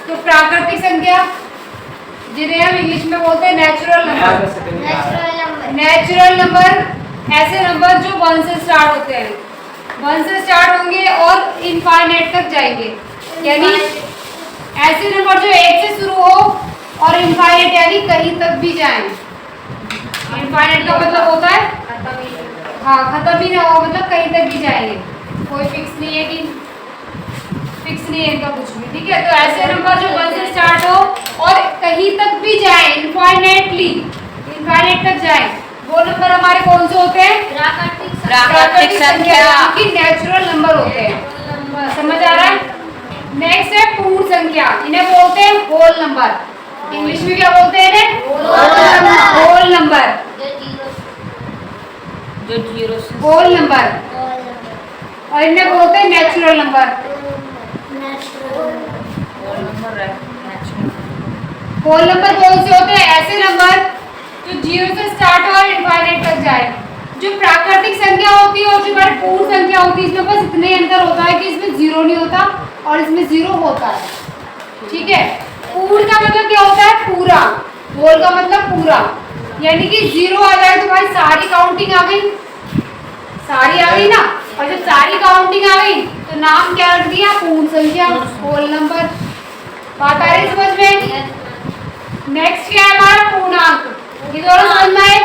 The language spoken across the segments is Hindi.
तो प्राकृतिक संख्या जिन्हें हम इंग्लिश में बोलते हैं नेचुरल नंबर। नेचुरल नंबर ऐसे नंबर जो 1 से स्टार्ट होते हैं, 1 से स्टार्ट होंगे और इनफाइनाइट तक जाएंगे। यानी ऐसे नंबर जो 1 से शुरू हो और इनफाइनाइट यानी कहीं तक भी जाएं। इनफाइनाइट का मतलब होता है हाँ खत्म भी ना हो, मतलब कहीं तक भी जाएंगे, कोई फिक्स नहीं है कि फिक्स नहीं है इनका कुछ भी। ठीक है, तो ऐसे नंबर जो 1 से स्टार्ट हो और कहीं तक भी जाए, इनफाइनाइटली इनफाइनाइट तक जाए, वो नंबर हमारे कौन से होते हैं? प्राकृतिक संख्या की नेचुरल नंबर होते हैं। समझ आ रहा है? नेक्स्ट है पूर्ण संख्या, इन्हें बोलते हैं होल नंबर। इंग्लिश में क्या बोलते हैं इन्हें? Whole number. जो जीरो से होल नंबर और इन्हें बोलते हैं नेचुरल नंबर। होल नंबर कौन से होते हैं? ऐसे नंबर जो 0 से स्टार्ट हो और इनफाइनाइट तक जाए। जो प्राकृतिक संख्या होती है और जो हमारी पूर्ण संख्या होती है, इसमें बस इतने अंतर होता है कि इसमें 0 नहीं होता और इसमें 0 होता है। ठीक है, पूर्ण का मतलब क्या होता है? पूरा। होल का मतलब पूरा, यानी कि 0 आ जाए तो भाई सारी काउंटिंग आ गई, सारी आ गई ना। और जब सारी काउंटिंग आ गई तो नाम क्या रख दिया? पूर्ण संख्या, होल नंबर। बात आ रही समझ में? नेक्स्ट क्या है हमारा? पूर्णांक। ये दोनों समझ में आए?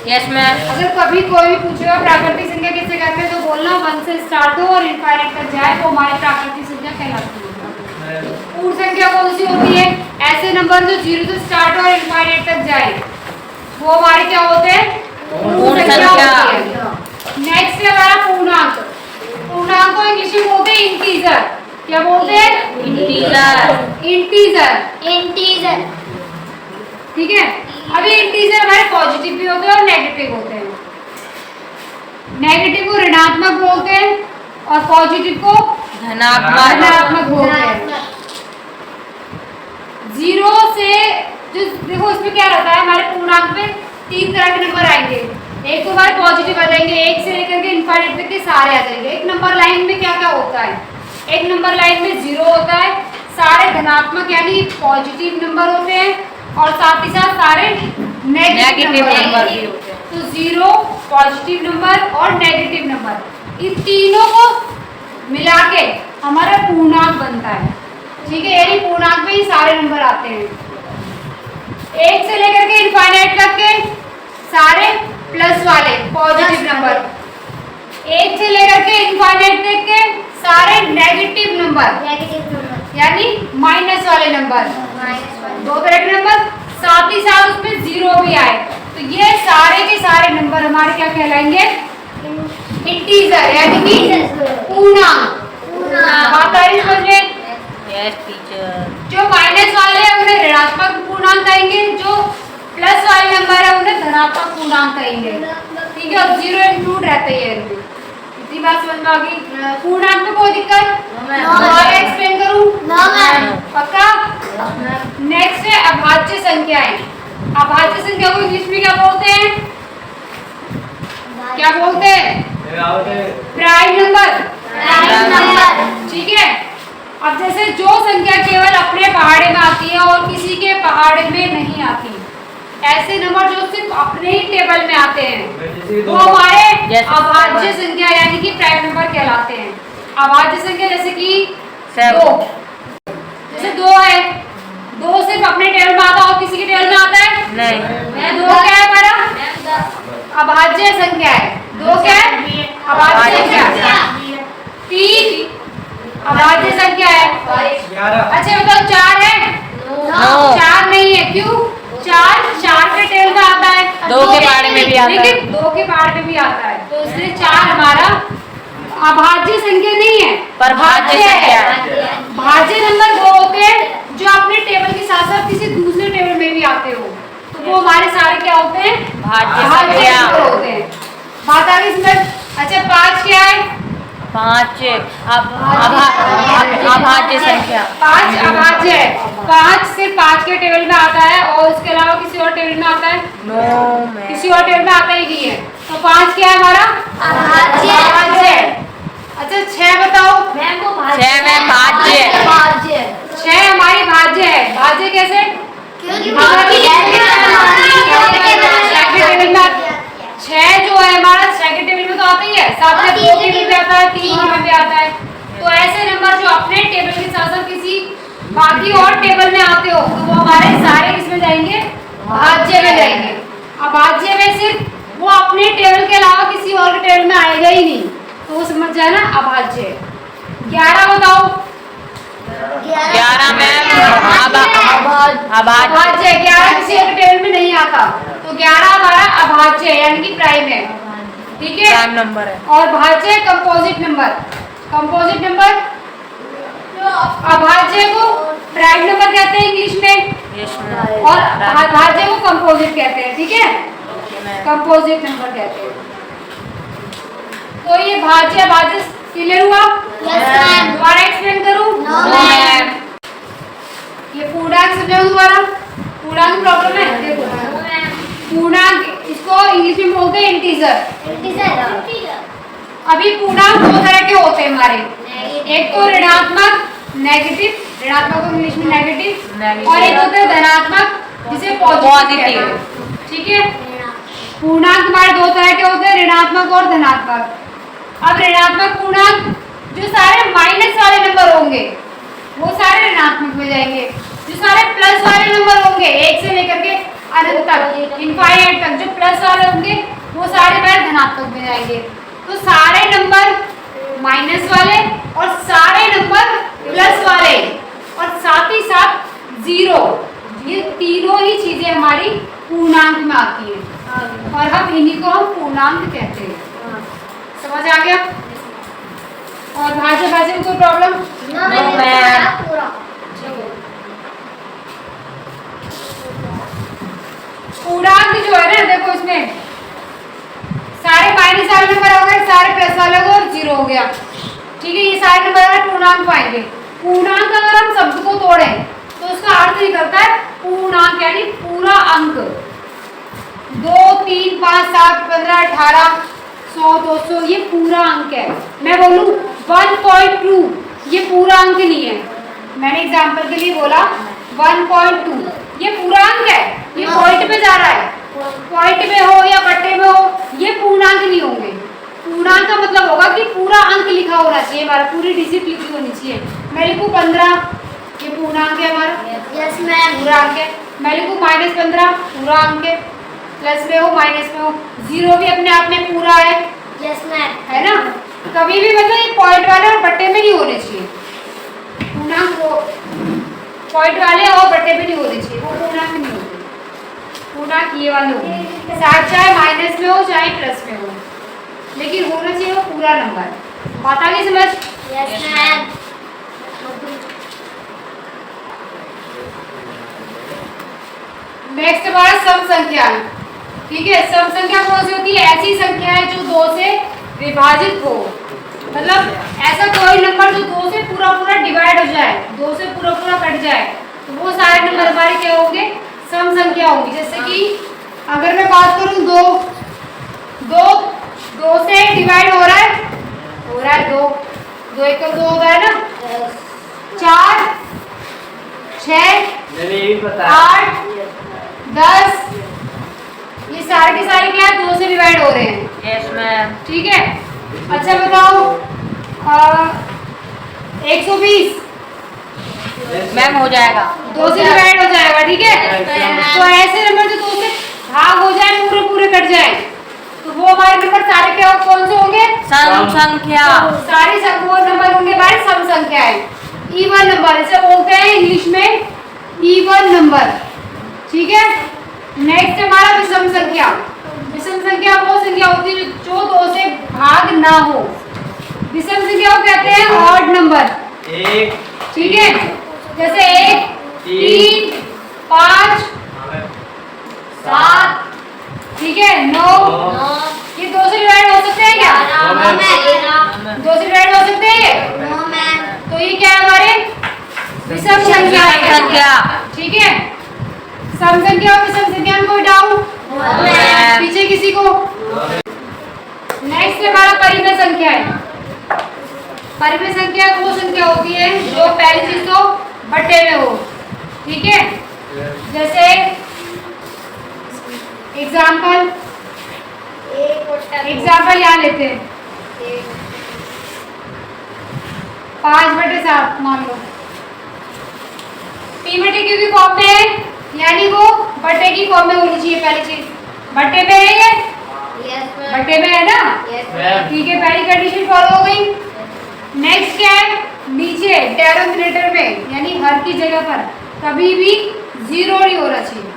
Yes ma'am. अगर कभी कोई भी पूछेगा प्राकृतिक संख्या कैसे करते हैं तो बोलना 1 से स्टार्ट हो और इनफाइनाइट तक जाए तो हमारी प्राकृतिक संख्या कहलाती है। पूर्ण संख्या कौन सी होती है? ऐसे नंबर जो 0 से स्टार्ट हो और इनफाइनाइट तक जाए, वो हमारे क्या होते हैं? पूर्ण संख्या होती है। नेक्स्ट है हमारा पूर्णांक। पूर्णांक को इंग्लिश में बोलते हैं इंटीजर। क्या बोलते हैं? इंटीजर। इंटीजर। इंटीजर। ठीक है, अभी इंटीजर हमारे पॉजिटिव भी होते हैं और नेगेटिव होते हैं। नेगेटिव को ऋणात्मक बोलते हैं और पॉजिटिव को धनात्मक बोलते हैं। 0 से जो देखो इसमें क्या रहता है, हमारे पूर्णांक में 3 तरह के नंबर आएंगे। एक तो हमारे पॉजिटिव आ जाएंगे, 1 से लेकर के इनफाइनाइट तक के सारे आ जाएंगे। एक नंबर लाइन में क्या क्या होता है? एक नंबर लाइन में 0 होता है, सारे धनात्मक यानी पॉजिटिव नंबर होते हैं और साथ ही साथ सारे नेगेटिव नंबर भी होते हैं। तो 0, पॉजिटिव नंबर और नेगेटिव नंबर, इन तीनों को मिला के हमारा पूर्णांक बनता है। ठीक है, यानी पूर्णांक में ही सारे नंबर आते हैं। 1 से लेकर के इनफाइनाइट तक के सारे प्लस वाले पॉजिटिव नंबर, 1 से लेकर के इनफाइनाइट तक के सारे नेगेटिव नंबर यानी माइनस वाले नंबर, 2 तरह के नंबर, साथ ही साथ उसमें 0 भी आए तो ये सारे के सारे नंबर हमारे क्या कहलाएंगे? इंटीजर यानी कि पूर्णांक। बात आ रही समझ में? Yes teacher. जो माइनस वाले हैं उन्हें ऋणात्मक पूर्णांक कहेंगे, जो प्लस वाले नंबर है उन्हें धनात्मक पूर्णांक कहेंगे। ठीक है, और 0 इंक्लूड रहते हैं इनमें। इतनी बात समझ में आ गई? पूर्णांक में कोई दिक्कत? और एक्सप्लेन करूं? पक्का? नेक्स्ट है अभाज्य संख्याएं। अभाज्य संख्या को इंग्लिश में क्या बोलते हैं? क्या बोलते हैं? Prime number. ठीक है, अब जैसे जो संख्या केवल अपने पहाड़े में आती है और किसी के पहाड़े में नहीं आती, ऐसे नंबर जो सिर्फ अपने ही टेबल में आते हैं वो हमारे अभाज्य संख्या यानी कि प्राइम नंबर कहलाते हैं। अभाज्य संख्या जैसे कि 2, जैसे 2 है, 2 सिर्फ अपने टेबल में आता और किसी के टेबल में आता है नहीं। 2 क्या है हमारा? अभाज्य संख्या है। 2 क्या है? अभाज्य संख्या। 3 अभाज्य संख्या है। अच्छा बताओ 4 है? 4 नहीं है, क्यों? 4 के टेबल में आता है, 2 के पहाड़े में भी आता है, लेकिन 2 के पहाड़े में भी आता है, तो इसलिए 4 हमारा अभाज्य संख्या नहीं है पर भाज्य संख्या। भाज्य नंबर वो होते हैं जो अपने टेबल के साथ साथ किसी दूसरे टेबल में भी आते हो, तो वो हमारे सारे क्या होते हैं? भाज्य संख्या संख्या होते हैं। बात आ गई इसमें? अच्छा 5 क्या है? 5 अभाज्य संख्या। 5 अभाज्य है। 5 सिर्फ 5 के टेबल में आता है और उसके अलावा किसी और टेबल में आता है? नो, किसी और टेबल में आता ही नहीं है। तो 5 क्या है हमारा? अभाज्य है। अच्छा 6 बताओ? 6 में भाज्य। 6 हमारी भाज्य है। भाज्य कैसे? क्योंकि टेबल में 6 जो है हमारा सेकंड टेबल में तो आता ही है, साथ में 2 टेबल में आता है, 3 टेबल में आता है। तो ऐसे नंबर जो अपने टेबल के साथ साथ किसी बाकी और टेबल में आते हो तो वो हमारे सारे किसमें जाएंगे? भाज्य में जाएंगे। अब भाज्य में सिर्फ वो अपने टेबल के अलावा किसी और के टेबल में आएगा ही नहीं, तो वो समझ जाए ना अभाज्य। 11 बताओ। 11 मैम अभाज्य 11 किसी और के टेबल में नहीं आता, तो 11 हमारा अभाज्य है यानी कि प्राइम है। ठीक है, प्राइम नंबर है। और भाज्य कंपोजिट नंबर। कंपोजिट नंबर अभाज्य को प्राइम नंबर कहते हैं इंग्लिश में, यस मैम। और भाज्य को कंपोजिट कहते हैं। ठीक है, कंपोजिट नंबर कहते हैं। तो ये भाज्य भाज्य क्लियर हुआ? दोबारा एक्सप्लेन करूं? No, ma'am. ये पूर्णांक समझाऊं दोबारा? पूर्णांक प्रॉब्लम है, देखो पूर्णांक इसको इंग्लिश में बोलते हैं इंटीजर। अभी पूर्णांक 2 तरह के होते हैं हमारे, एक तो ऋणात्मक नेगेटिव, ऋणात्मक को इंग्लिश में नेगेटिव, और एक होता है धनात्मक जिसे पॉजिटिव। ठीक है, पूर्णांक हमारे 2 तरह के होते हैं, ऋणात्मक और धनात्मक। अब ऋणात्मक पूर्णांक जो सारे माइनस वाले नंबर होंगे वो सारे ऋणात्मक में जाएंगे, जो सारे प्लस वाले नंबर होंगे 1 से लेकर के अनंत तक, इनफाइनाइट तक जो प्लस वाले होंगे वो सारे हमारे धनात्मक में जाएंगे। तो सारे नंबर माइनस वाले और सारे नंबर प्लस वाले और साथ ही साथ 0, ये तीनों ही चीजें हमारी पूर्णांक में आती है और हम इन्हीं को हम पूर्णांक कहते हैं। समझ आ गया? और भाज्य भाज्य में कोई प्रॉब्लम? पूर्णांक जो है ना, देखो इसमें सारे माइनस वाले नंबर हो गए, सारे प्लस वाले हो गए और 0 हो गया। ठीक है, ये सारे नंबर हमारे पूर्णांक पाएंगे। पूर्णांक अगर हम शब्द को तोड़ें तो उसका अर्थ निकलता है पूर्णांक यानी पूरा अंक। 2, 3, 5, 7, 15, 18, 100, 200 ये पूरा अंक है। मैं बोलूं 1.2 ये पूरा अंक नहीं है, मैंने एग्जांपल के लिए बोला 1.2 ये पूरा अंक है, ये पॉइंट पे जा रहा है, पॉइंट में हो या बट्टे में हो ये पूर्णांक नहीं होंगे। पूर्णांक का मतलब होगा कि पूरा अंक लिखा होना चाहिए हमारा, पूरी डिजिट लिखी होनी चाहिए। मैं लिखूं 15 ये पूर्णांक है हमारा, यस मैम। पूरा अंक है। मैं लिखूं -15 पूरा अंक है, प्लस में हो माइनस में हो, 0 भी अपने आप में पूरा यस मैम। है ना। कभी भी मतलब ये पॉइंट वाले और बट्टे में नहीं होने चाहिए पूर्णांक, वो पॉइंट वाले और बट्टे में नहीं होने चाहिए, वो पूर्णांक नहीं होते। पूर्णांक ये वाले होंगे, चाहे माइनस में हो चाहे प्लस में हो, लेकिन होना चाहिए वो पूरा नंबर। बात आ गई समझ? Yes ma'am. नेक्स्ट हमारा सम संख्या। ठीक है, सम संख्या कौन सी होती है? ऐसी संख्या है जो 2 से विभाजित हो, मतलब ऐसा कोई नंबर जो 2 से पूरा पूरा डिवाइड हो जाए, 2 से पूरा पूरा कट जाए, तो वो सारे नंबर हमारे क्या होंगे? सम संख्या होंगी। जैसे कि अगर मैं बात करूं 2 से डिवाइड हो रहा है 2, 2 1 2 होता है ना, 4 6 8 10 ये सारे के सारे क्या है? 2 से डिवाइड हो रहे हैं। Yes ma'am. ठीक है, अच्छा बताओ 120 मैम हो जाएगा, 2 से डिवाइड हो जाएगा। ठीक है, तो ऐसे नंबर जो 2 से भाग हो जाए, पूरे पूरे कट जाए, तो वो हमारे नंबर सारे क्या कौन से होंगे? सम संख्या। सारे वो नंबर होंगे हमारे सम संख्या है, इवन नंबर इसे बोलते हैं इंग्लिश में इवन नंबर। ठीक है, नेक्स्ट हमारा विषम संख्या। विषम संख्या वो संख्या होती है जो 2 से भाग ना हो, विषम संख्या को कहते हैं ऑड नंबर। ठीक है, जैसे 1 3 5 7 ठीक है 9 ये 2 से डिवाइड हो सकते हैं क्या? 2 से डिवाइड हो सकते हैं, तो ये क्या है हमारे विषम संख्या। ठीक है, सम संख्या और विषम संख्या में कोई डाउट? पीछे किसी को? नेक्स्ट हमारा परिमेय संख्या है। परिमेय संख्या वो संख्या होती है जो पहली चीज तो बटे में हो, ठीक है। जैसे एग्जाम्पल यहाँ लेते हैं 5/7 मान लो। p बटे q की फॉर्म में है, यानी वो बटे की फॉर्म में होनी चाहिए। पहली चीज बटे में है, ये बटे में है ना, ठीक है। पहली कंडीशन फॉलो हो गई। नेक्स्ट क्या है, नीचे डेनोमिनेटर में यानी हर की जगह पर कभी भी 0 नहीं होना चाहिए,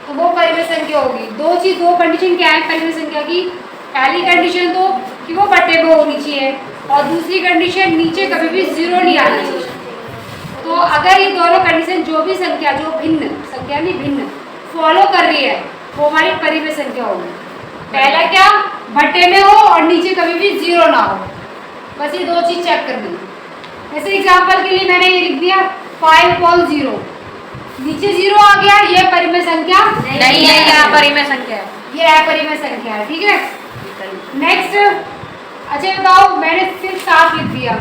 तो वो परिमेय संख्या होगी। दो कंडीशन क्या है परिमेय संख्या की। पहली कंडीशन तो कि वो बटे में होनी चाहिए, और दूसरी कंडीशन नीचे कभी भी 0 नहीं आना चाहिए। तो अगर ये दोनों कंडीशन जो भी संख्या जो भिन्न संख्या नहीं भिन्न फॉलो कर रही है, वो हमारी परिमेय संख्या होगी। पहला क्या, बटे में हो और नीचे कभी भी 0 ना हो, बस ये दो चीज चेक करनी है। जैसे एग्जांपल के लिए मैंने ये लिख दिया 5/0, नीचे 0 आ गया, ये परिमेय संख्या नहीं है, यहाँ परिमेय संख्या है, ये अपरिमेय संख्या है, ठीक है। नेक्स्ट, अच्छा बताओ मैंने सिर्फ 7 लिख दिया,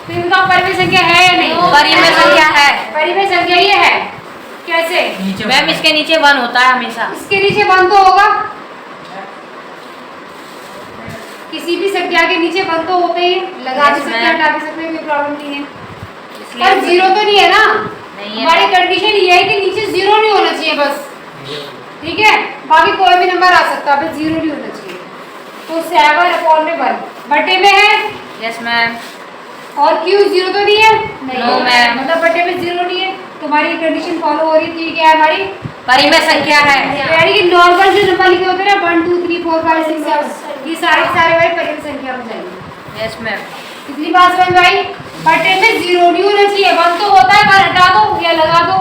तो इनका परिमेय संख्या है या नहीं? परिमेय संख्या है। परिमेय संख्या ये है, कैसे? मैम इसके नीचे 1 होता है हमेशा। इसके नीचे 1 तो होगा, किसी भी संख्या के नीचे 1 तो होते ही, लगा भी सकते हैं हटा भी सकते हैं, कोई प्रॉब्लम नहीं है। पर 0 तो नहीं है ना, हमारी कंडीशन ये है कि नीचे 0 नहीं होना चाहिए बस, ठीक है। बाकी कोई भी नंबर आ सकता है, बस 0 नहीं होना चाहिए। तो 7/1 बटे में है, यस मैम। और क्यों 0 तो नहीं है? No ma'am. मतलब बटे में 0 नहीं है, तो हमारी कंडीशन फॉलो हो रही थी, क्या है हमारी परिमेय संख्या है। यानी कि नॉर्मल जो नंबर लिखे होते हैं ना 1 2 3 4 5 6 7, ये सारे हमारी परिमेय संख्या में जाएंगे। Yes ma'am. कितनी बात समझ आई? बटे में 0 नहीं होना चाहिए, 1 तो होता है, पर हटा दो या लगा दो,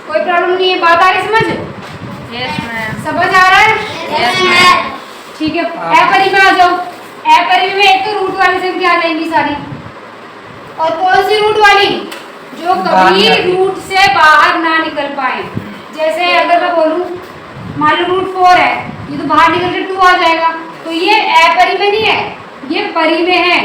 कोई प्रॉब्लम नहीं है। बात आ रही समझ? Yes ma'am. समझ आ रहा है? Yes ma'am. ठीक है। अपरिमेय आ जाओ। अपरिमेय में एक तो रूट वाली संख्या आ जाएंगी सारी, और कौन सी रूट वाली? जो कभी रूट से बाहर ना निकल पाए। जैसे अगर मैं बोलूं मान लो रूट 4 है, ये तो बाहर निकल के 2 आ जाएगा, तो ये अपरिमेय नहीं है, ये परिमेय है।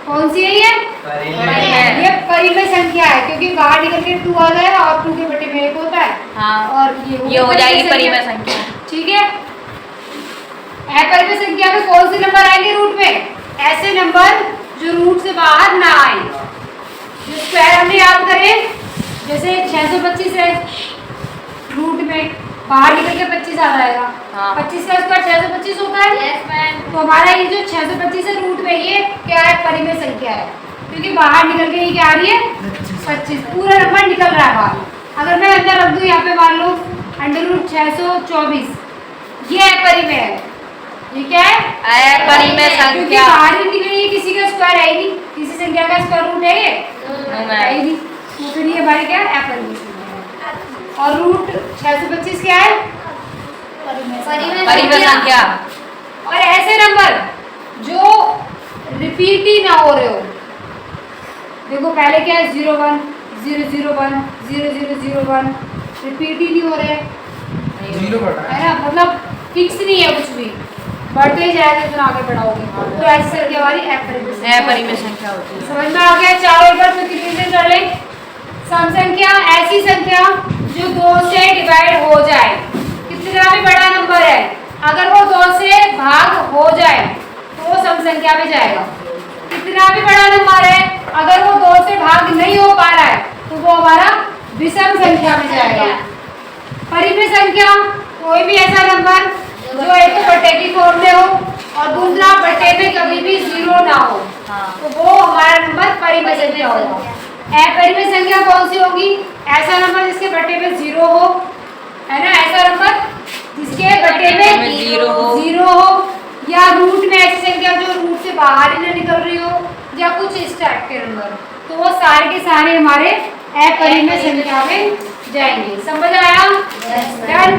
कौन सी है ये? परिमेय। ये परिमेय संख्या है, क्योंकि बाहर निकल के 2 आ जाएगा और 2 के बटे में 1 होता है। हाँ। और ये हो जाएगी परिमेय संख्या, ठीक है। अपरिमेय संख्या में कौन से नंबर आएंगे रूट में? ऐसे नंबर जो रूट से बाहर ना आए, जो स्क्वायर हमने याद करें, जैसे 625 है, रूट में बाहर निकल के 25 आ जाएगा। हाँ। 25 का स्क्वायर 625 होता है। Yes ma'am. तो हमारा ये जो 625 है रूट में, ये क्या है? परिमेय संख्या है, क्योंकि बाहर निकल के ये क्या आ रही है? 25, पूरा नंबर निकल रहा है बाहर। अगर मैं अंदर रख दूं यहाँ पे मान लो √624, ये अपरिमेय है। ये क्या है? अपरिमेय क्योंकि संख्या। बाहर ही निकली, ये किसी का स्क्वायर है ही नहीं, किसी संख्या का स्क्वायर रूट है ये है ही नहीं, तो फिर ये हमारी क्या है? अपरिमेय संख्या है। और रूट 625 क्या है? परिमेय संख्या। और ऐसे नंबर जो रिपीट ही ना हो रहे हो, देखो पहले क्या है 01 001 0001, रिपीट ही नहीं हो रहे, है ना, मतलब फिक्स नहीं है कुछ भी, बढ़ते ही जाएगा फिर आगे बढ़ाओगे, तो ऐसी संख्या हमारी अपरिमेय संख्या होती है। समझ में आ गया? चारों एक बार रिवीजन कर ले। सम संख्या ऐसी संख्या जो 2 से डिवाइड हो जाए, कितना भी बड़ा नंबर है, अगर वो 2 से भाग हो जाए तो वो सम संख्या में जाएगा। कितना भी बड़ा नंबर है, अगर वो 2 से भाग नहीं हो पा रहा है तो वो हमारा विषम संख्या में जाएगा। परिमेय संख्या कोई भी ऐसा नंबर जो एक तो बटे की फॉर्म में हो और दूसरा बटे में कभी भी 0 ना हो, तो वो हमारा नंबर परिमेय संख्या होगा। अपरिमेय संख्या कौन सी होगी? ऐसा नंबर जिसके बटे में 0 हो, है ना, ऐसा नंबर जिसके बटे में 0 हो, या रूट में ऐसी संख्या जो रूट से बाहर ही ना निकल रही हो, या कुछ इस टाइप के नंबर, तो वो सारे के सारे हमारे अपरिमेय संख्या में जाएंगे। समझ आया? डन।